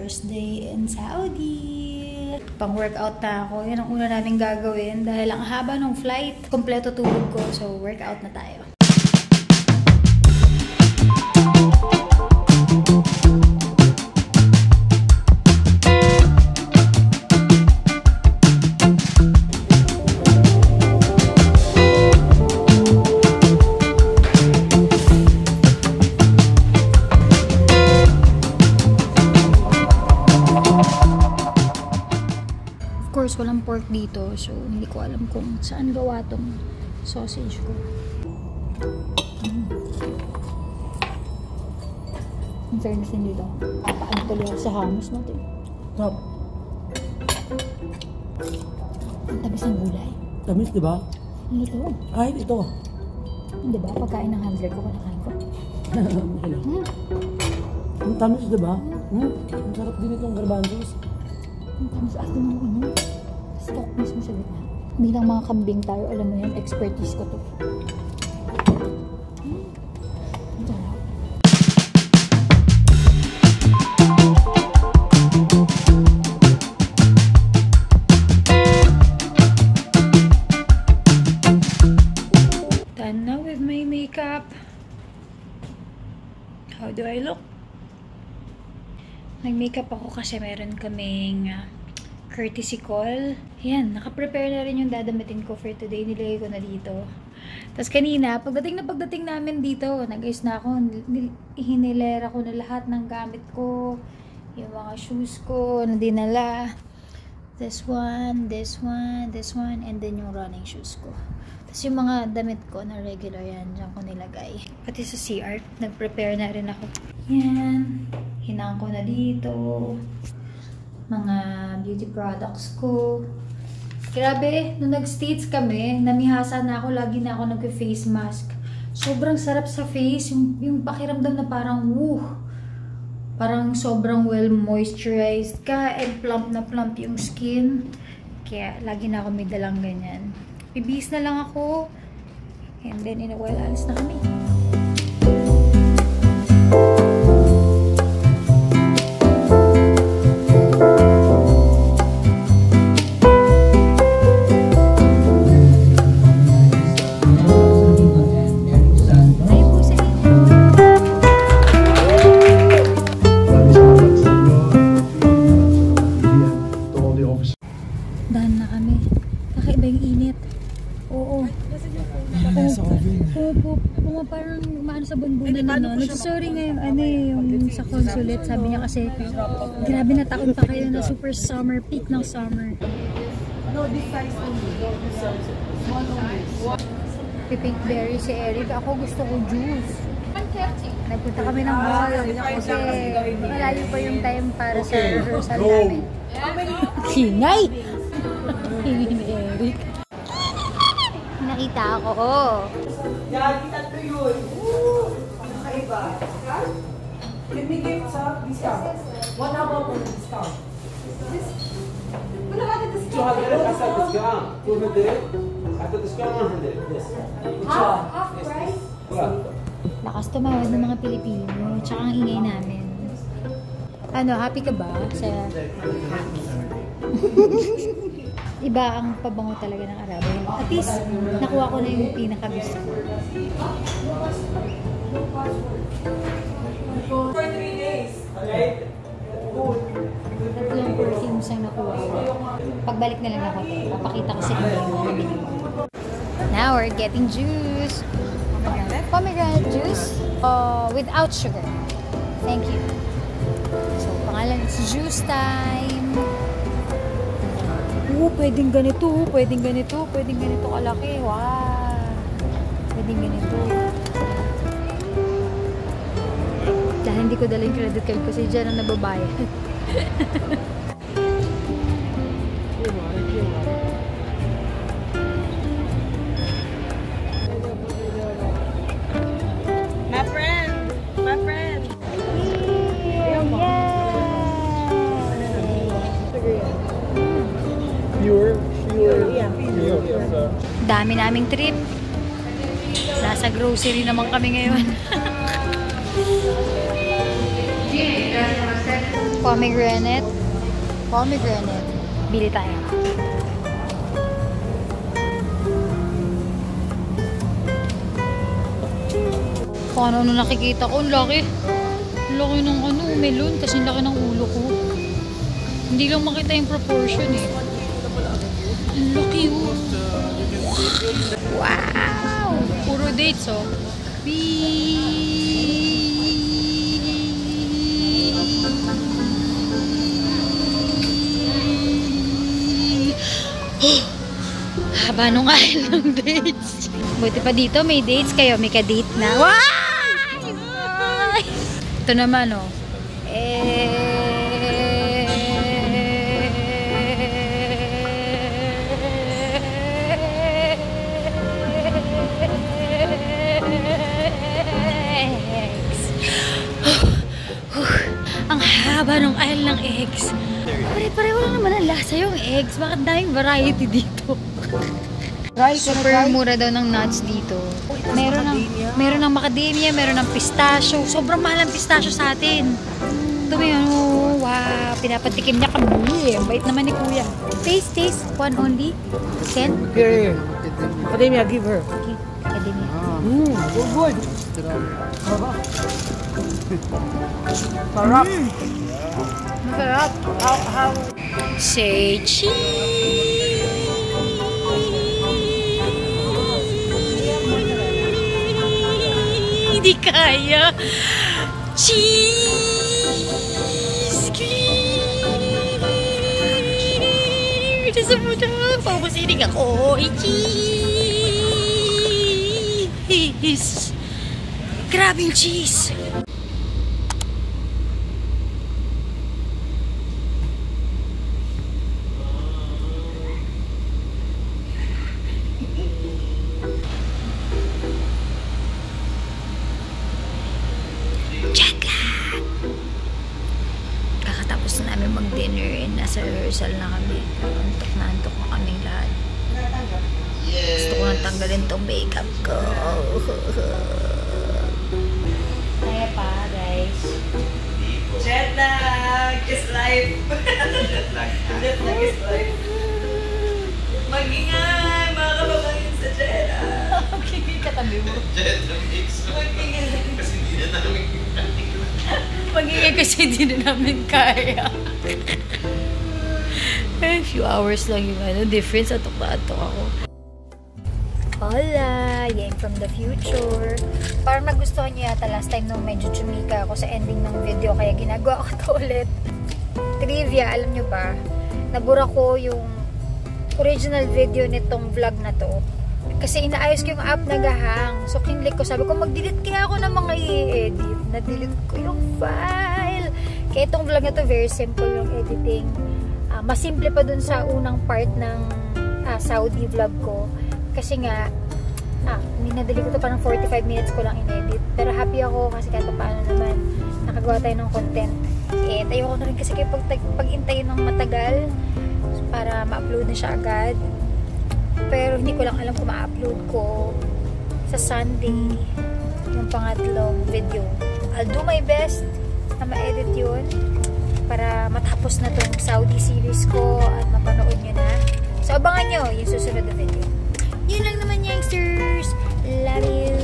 first day in Saudi. Pang-workout na ako. Yan ang una namin gagawin dahil ang haba ng flight. Kompleto tulog ko, so workout na tayo. Walang pork dito, so hindi ko alam kung saan gawa tong sausage ko. Ang fairness din dito. Paano tuloy ako sa hummus natin? Top. Ang tamis ng gulay. Tamis, di ba? Ano ito? Ay, ito. Hindi ba? Pagkain ng handler ko, kinakain ko. Ang tamis, di ba? Ang sarap din itong garbanzos. Ang tamis atin ng ano? Stock mismo sa gitna. Bilang mga kambing tayo, alam mo yan, expertise ko to. Ang sarap. Done na with my makeup. How do I look? Nag-makeup ako kasi meron kaming courtesy call. Yan, naka-prepare na rin yung dadamitin ko for today. Nilagay ko na dito. Tapos kanina, pagdating namin dito, nag-ayos na ako. Hinilera ko na lahat ng gamit ko. Yung mga shoes ko na dinala. This one, this one, this one, and then yung running shoes ko. Tapos yung mga damit ko na regular yan, dyan ko nilagay. Pati sa CR, nag-prepare na rin ako. Yan, hinang ko na dito. Mga beauty products ko. Grabe, nung nag-States kami, namihasa na ako, lagi na ako nag-face mask. Sobrang sarap sa face, yung pakiramdam na parang, parang sobrang well moisturized ka, and plump na plump yung skin. Kaya, lagi na ako may dalang ganyan. Bibihis na lang ako, and then in a while, alis na kami. Parang maano sa bunbunan na, no? Nagsorry ngayon, yung sa consulate, sabi niya kasi, grabe na taon pa kayo na super summer, peak ng summer. No, this size only. Pipink berry si Eric, ako gusto ko juice. Nagpunta kami ng mall, kasi malayo pa yung time para sa rehearsal namin. Hinay! Hinay ni Eric. Nakita ako, Yagi, tatlo yun. Nakaiba. Let me give some discount. 1 hour for discount. Wala ka na discount. 200 as a discount. 200 at a discount 100. Yes. Half price? lakas tumawad ng mga Pilipino, tsaka ang ingay namin. Ano, happy ka ba? Sa... Iba ang pabango talaga ng Arabo. At least, nakuha ko na yung pinaka-gusto ko. For 3 days. Okay? Tatlong perfumes ang nakuha ko. Pagbalik na lang ako, papakita ko sa inyo yung nabili ko. Now, we're getting juice. Pomegranate juice without sugar. Thank you. So, pangalan is juice time. Pwedeng ganito, pwedeng ganito, pwedeng ganito kalaki. Wow! Pwedeng ganito. Dahil hindi ko dala yung credit card kasi dyan ang nababayad. My friend! My friend! Dami naming trip. Nasa grocery naman kami ngayon. Pomegranate. Bili tayo. Paano nakikita ko? Ang laki. Ang laki ng melon. Kasi ang laki ng ulo ko. Hindi lang makita yung proportion eh. Ang laki oh. Wow! Puro dates oh. Haba nung aisle ng dates. Buti pa dito may dates kayo. May ka-date na. Wow! Ito naman oh. Ang haba ng aisle ng eggs. Pare-pareho lang naman ang lasa yung eggs. Bakit daming variety dito? Super mura daw ng nuts dito. Meron ng macadamia, meron ng pistachio. Sobrang mahal ang pistachio sa atin. Ito may wow, pinapatikim niya kami. Ang bait naman ni Kuya. Taste. One only. Ken? Here. Academia, give her. Okay, Academia. Good. Sarap. Masarap. How? Say cheese. Hindi kaya. Cheese. Sa muna. Pabusinig ako. Cheese. Grabe yung cheese. Kakatapos na namin mag-dinner and nasa rehearsal na kami. Antok na kaming lahat. Gusto ko nang tanggalin tong makeup ko. Kaya pa, guys. Jet lag is life. Jet lag is life. Mag-ingay, mga kababangin sa jet lag. Okay, katabi mo. Jet lag mix. Mag-ingay. Kasi hindi na namin Mag-ingay kasi hindi na namin kaya. A few hours lang yung difference. Atok na atok ako. Hola! Yang from the future. Parang nagustuhan niyo yata last time nung medyo chumika ako sa ending ng video kaya ginagawa ko to ulit. Trivia, alam nyo ba? Nabura ko yung original video nitong vlog na to. Kasi inaayos ko yung app nagahang. So kinlik ko, sabi ko mag-delete kaya ako ng mga i-edit. Na-delete ko yung file. Kaya itong vlog na to very simple yung editing. Mas simple pa dun sa unang part ng Saudi vlog ko. Kasi nga, minadali ko to parang 45 minutes ko lang in-edit. Pero happy ako kasi kahit paano naman nakagawa tayo ng content. And ayoko na rin kasi kayo pag-intay ng matagal para ma-upload na siya agad. Pero hindi ko lang alam kung ma-upload ko sa Sunday yung pangatlong video. I'll do my best na ma-edit yun para matapos na tong Saudi series ko at mapanood nyo na. So abangan nyo yung susunod na video. Yun lang naman, youngsters. Love you.